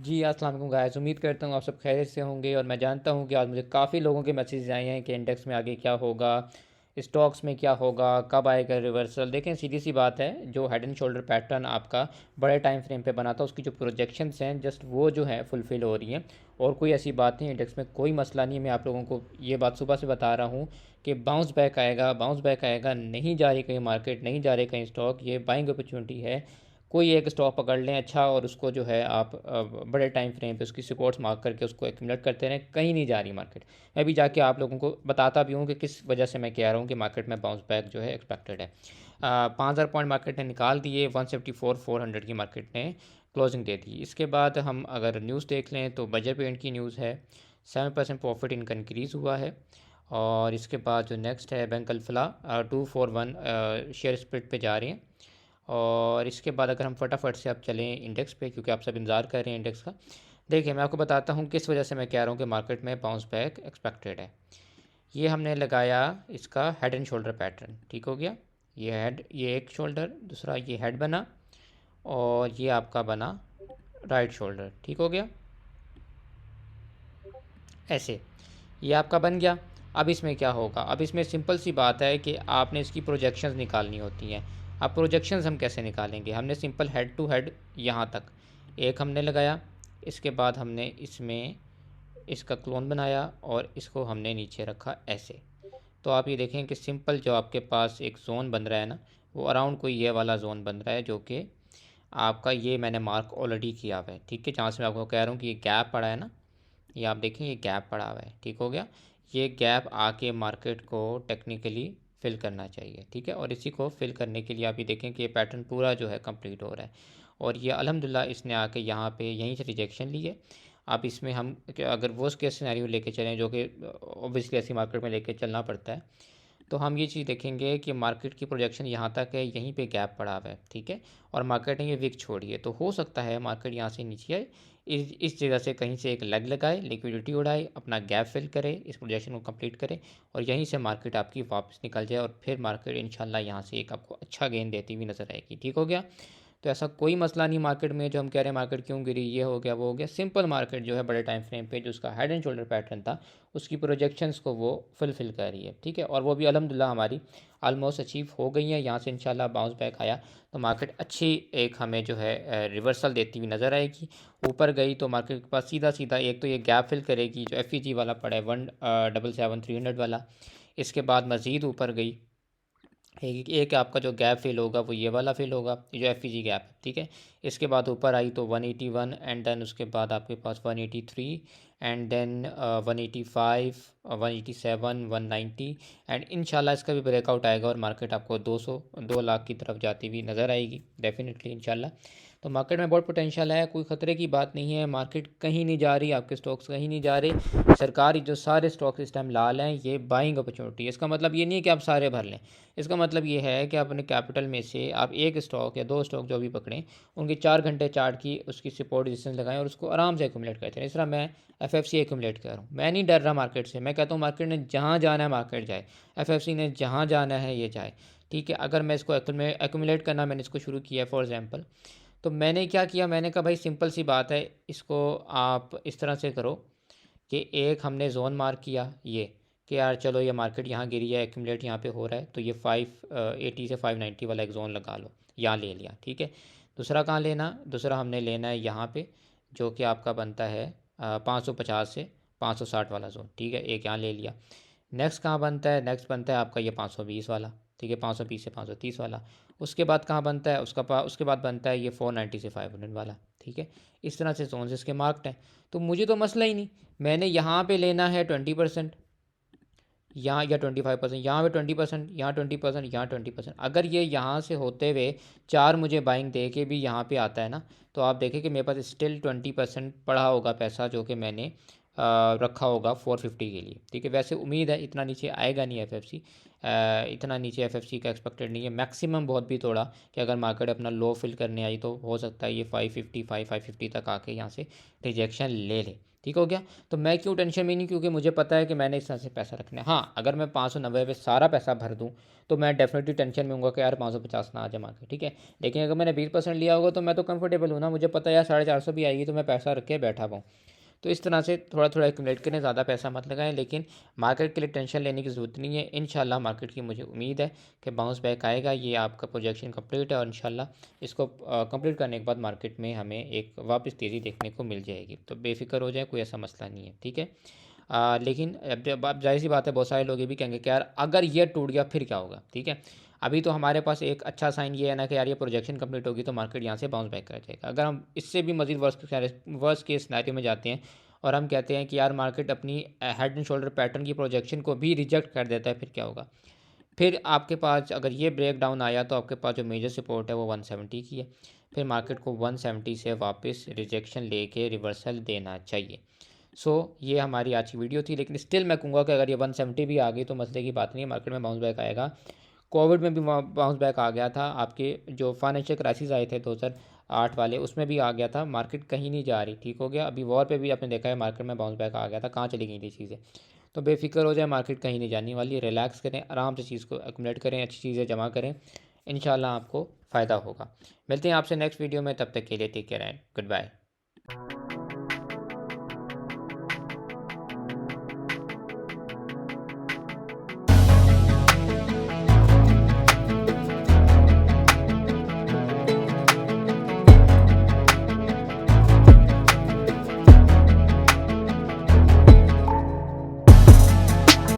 जी, अस्सलाम वालेकुम गाइस। उम्मीद करता हूँ आप सब खैरियत से होंगे और मैं जानता हूँ कि आज मुझे काफ़ी लोगों के मैसेज आए हैं कि इंडेक्स में आगे क्या होगा, स्टॉक्स में क्या होगा, कब आएगा रिवर्सल। देखें, सीधी सी बात है, जो हेड एंड शोल्डर पैटर्न आपका बड़े टाइम फ्रेम पे बना था, उसकी जो प्रोजेक्शंस हैं जस्ट वो जो है फुलफ़िल हो रही हैं। और कोई ऐसी बात नहीं, इंडेक्स में कोई मसला नहीं है। मैं आप लोगों को ये बात सुबह से बता रहा हूँ कि बाउंस बैक आएगा, बाउंस बैक आएगा। नहीं जा रही कहीं मार्केट, नहीं जा रही कहीं स्टॉक, ये बाइंग अपॉर्चुनिटी है। कोई एक स्टॉक पकड़ लें अच्छा, और उसको जो है आप बड़े टाइम फ्रेम पे उसकी सपोर्ट्स मार्क करके उसको एक्यूमुलेट करते रहें। कहीं नहीं जा रही मार्केट। मैं भी जाके आप लोगों को बताता भी हूँ कि किस वजह से मैं कह रहा हूँ कि मार्केट में बाउंस बैक जो है एक्सपेक्टेड है। 5,000 पॉइंट मार्केट ने निकाल दिए, 174,400 की मार्केट ने क्लोजिंग दे दी। इसके बाद हम अगर न्यूज़ देख लें तो बजट पेंट की न्यूज़ है, 7% प्रॉफिट इनका इंक्रीज़ हुआ है। और इसके बाद जो नेक्स्ट है बैंक अल्फला 241 शेयर स्प्लिट पे जा रहे हैं। और इसके बाद अगर हम फटाफट से अब चलें इंडेक्स पे, क्योंकि आप सब इंतज़ार कर रहे हैं इंडेक्स का। देखिए, मैं आपको बताता हूँ किस वजह से मैं कह रहा हूँ कि मार्केट में बाउंस बैक एक्सपेक्टेड है। ये हमने लगाया इसका हेड एंड शोल्डर पैटर्न, ठीक हो गया। ये हेड, ये एक शोल्डर, दूसरा ये हेड बना, और ये आपका बना राइट शोल्डर, ठीक हो गया। ऐसे ये आपका बन गया। अब इसमें क्या होगा? अब इसमें सिंपल सी बात है कि आपने इसकी प्रोजेक्शंस निकालनी होती हैं। अब प्रोजेक्शंस हम कैसे निकालेंगे? हमने सिंपल हेड टू हेड यहाँ तक एक हमने लगाया, इसके बाद हमने इसमें इसका क्लोन बनाया और इसको हमने नीचे रखा ऐसे। तो आप ये देखें कि सिंपल जो आपके पास एक ज़ोन बन रहा है ना, वो अराउंड कोई ये वाला ज़ोन बन रहा है, जो कि आपका ये मैंने मार्क ऑलरेडी किया हुआ है, ठीक है। जहाँ से मैं आपको कह रहा हूँ कि ये गैप पड़ा है ना, ये आप देखें, ये गैप पड़ा हुआ है, ठीक हो गया। ये गैप आके मार्केट को टेक्निकली फिल करना चाहिए, ठीक है। और इसी को फिल करने के लिए आप ये देखें कि ये पैटर्न पूरा जो है कंप्लीट हो रहा है। और ये अल्हम्दुलिल्लाह इसने आके यहाँ पे यहीं से रिजेक्शन ली है। अब इसमें हम अगर वर्स्ट केस सिनेरियो लेके चलें, जो कि ऑब्वियसली ऐसी मार्केट में लेके चलना पड़ता है, तो हम ये चीज़ देखेंगे कि मार्केट की प्रोजेक्शन यहाँ तक है, यहीं पे गैप पड़ा हुआ है, ठीक है। और मार्केट ने ये विक छोड़ी है, तो हो सकता है मार्केट यहाँ से नीचे आए, इस जगह से कहीं से एक लेग लगाए, लिक्विडिटी उड़ाए, अपना गैप फिल करे, इस प्रोजेक्शन को कंप्लीट करे, और यहीं से मार्केट आपकी वापस निकल जाए, और फिर मार्केट इंशाल्लाह यहाँ से एक आपको अच्छा गेन देती हुई नज़र आएगी, ठीक हो गया। तो ऐसा कोई मसला नहीं मार्केट में जो हम कह रहे हैं मार्केट क्यों गिरी, ये हो गया वो हो गया। सिंपल मार्केट जो है बड़े टाइम फ्रेम पे जो उसका हेड एंड शोल्डर पैटर्न था, उसकी प्रोजेक्शंस को वो फुलफिल कर रही है, ठीक है। और वो भी अल्हम्दुलिल्लाह हमारी ऑलमोस्ट अचीव हो गई है। यहाँ से इंशाल्लाह बाउंस बैक आया तो मार्केट अच्छी एक हमें जो है रिवर्सल देती हुई नज़र आएगी। ऊपर गई तो मार्केट के पास सीधा सीधा एक तो ये गैप फिल करेगी जो FEG वाला पड़ा है 177,300 वाला। इसके बाद मज़ीद ऊपर गई, एक आपका जो गैप फिल होगा वो ये वाला फिल होगा, ये जो FEG गैप है, ठीक है। इसके बाद ऊपर आई तो 181, एंड देन उसके बाद आपके पास 183, एंड देन 185, 187, 190, एंड इंशाल्लाह इसका भी ब्रेकआउट आएगा और मार्केट आपको 2 लाख की तरफ जाती हुई नज़र आएगी डेफिनेटली इंशाल्लाह। तो मार्केट में बहुत पोटेंशियल है, कोई ख़तरे की बात नहीं है। मार्केट कहीं नहीं जा रही, आपके स्टॉक्स कहीं नहीं जा रहे। सरकारी जो सारे स्टॉक्स इस टाइम लाल हैं, ये बाइंग अपॉर्चुनिटी है। इसका मतलब ये नहीं है कि आप सारे भर लें। इसका मतलब ये है कि अपने कैपिटल में से आप एक स्टॉक या 2 स्टॉक जो भी पकड़ें, उनकी 4 घंटे चार्ट की उसकी सपोर्ट रेजिस्टेंस लगाएं और उसको आराम से एक्यूमुलेट करते हैं। इस तरह मैं FFC एक्यूमुलेट कर रहा हूँ। मैं नहीं डर रहा मार्केट से, मैं कहता हूँ मार्केट ने जहाँ जाना है मार्केट जाए, FFC ने जहाँ जाना है ये जाए, ठीक है। अगर मैं इसको एक्यूमुलेट करना मैंने इसको शुरू किया फॉर एग्जाम्पल, तो मैंने क्या किया, मैंने कहा भाई सिंपल सी बात है, इसको आप इस तरह से करो कि एक हमने जोन मार्क किया ये, कि यार चलो ये मार्केट यहाँ गिरी है, एक्यूमुलेट यहाँ पे हो रहा है, तो ये 580 से 590 वाला एक जोन लगा लो, यहाँ ले लिया, ठीक है। दूसरा कहाँ लेना? दूसरा हमने लेना है यहाँ पे, जो कि आपका बनता है 550 से 560 वाला जोन, ठीक है। एक यहाँ ले लिया। नेक्स्ट कहाँ बनता है? नेक्स्ट बनता है आपका ये 520 वाला, ठीक है, 520 से 530 वाला। उसके बाद कहाँ बनता है? उसके बाद बनता है ये 490 से 500 वाला, ठीक है। इस तरह से जोन इसके मार्क्ड हैं। तो मुझे तो मसला ही नहीं, मैंने यहाँ पे लेना है 20%, यहाँ या 25%, यहाँ पे 20%, यहाँ 20%, यहाँ 20%। अगर ये यहाँ से होते हुए 4 मुझे बाइंग दे के भी यहाँ पे आता है ना, तो आप देखें कि मेरे पास स्टिल 20% पड़ा होगा पैसा, जो कि मैंने रखा होगा 450 के लिए, ठीक है। वैसे उम्मीद है इतना नीचे आएगा नहीं FFC। इतना नीचे एफएफसी का एक्सपेक्टेड नहीं है। मैक्सिमम बहुत भी तोड़ा कि अगर मार्केट अपना लो फिल करने आई तो हो सकता है ये 550 तक आके यहाँ से रिजेक्शन ले ले। ठीक हो गया। तो मैं क्यों टेंशन में नहीं, क्योंकि मुझे पता है कि मैंने इस तरह से पैसा रखना है। हाँ, अगर मैं 590 पे सारा पैसा भर दूँ तो मैं डेफिनेटली टेंशन में हूँगा कि यार 550 ना आ जाए मार्केट, ठीक है। लेकिन अगर मैंने 20% लिया होगा तो मैं तो कंफर्टेबल हूँ ना, मुझे पता है यार 450 भी आएगी तो मैं पैसा रख के बैठा पाऊँ। तो इस तरह से थोड़ा थोड़ा एक्यूमुलेट करें, ज़्यादा पैसा मत लगाएं। लेकिन मार्केट के लिए टेंशन लेने की ज़रूरत नहीं है। इंशाल्लाह मार्केट की मुझे उम्मीद है कि बाउंस बैक आएगा। ये आपका प्रोजेक्शन कंप्लीट है और इंशाल्लाह इसको कंप्लीट करने के बाद मार्केट में हमें एक वापस तेज़ी देखने को मिल जाएगी। तो बेफिक्र हो जाए, कोई ऐसा मसला नहीं है, ठीक है। लेकिन अब जाहिर सी बात है, बहुत सारे लोग ये भी कहेंगे कि यार अगर ये टूट गया फिर क्या होगा, ठीक है। अभी तो हमारे पास एक अच्छा साइन ये है ना कि यार ये प्रोजेक्शन कंप्लीट होगी तो मार्केट यहाँ से बाउंस बैक कर जाएगा। अगर हम इससे भी मजीद वर्स्ट केस सिनेरियो में जाते हैं और हम कहते हैं कि यार मार्केट अपनी हेड एंड शोल्डर पैटर्न की प्रोजेक्शन को भी रिजेक्ट कर देता है, फिर क्या होगा। फिर आपके पास अगर ये ब्रेक डाउन आया तो आपके पास जो मेजर सपोर्ट है वो 170 की है। फिर मार्केट को 170 से वापस रिजेक्शन लेके रिवर्सल देना चाहिए। ये हमारी आज की वीडियो थी। लेकिन स्टिल मैं कहूँगा कि अगर ये 170 भी आ गई तो मसले की बात नहीं है, मार्केट में बाउंस बैक आएगा। कोविड में भी बाउंस बैक आ गया था, आपके जो फाइनेंशियल क्राइसिस आए थे 2008 वाले, उसमें भी आ गया था। मार्केट कहीं नहीं जा रही, ठीक हो गया। अभी वॉर पे भी आपने देखा है मार्केट में बाउंस बैक आ गया था, कहाँ चली गई थी चीज़ें। तो बेफिक्र हो जाए, मार्केट कहीं नहीं जाने वाली। रिलैक्स करें, आराम से चीज़ को एक्यूमुलेट करें, अच्छी चीज़ें जमा करें, इंशाल्लाह आपको फ़ायदा होगा। मिलते हैं आपसे नेक्स्ट वीडियो में, तब तक के लिए take care and good bye.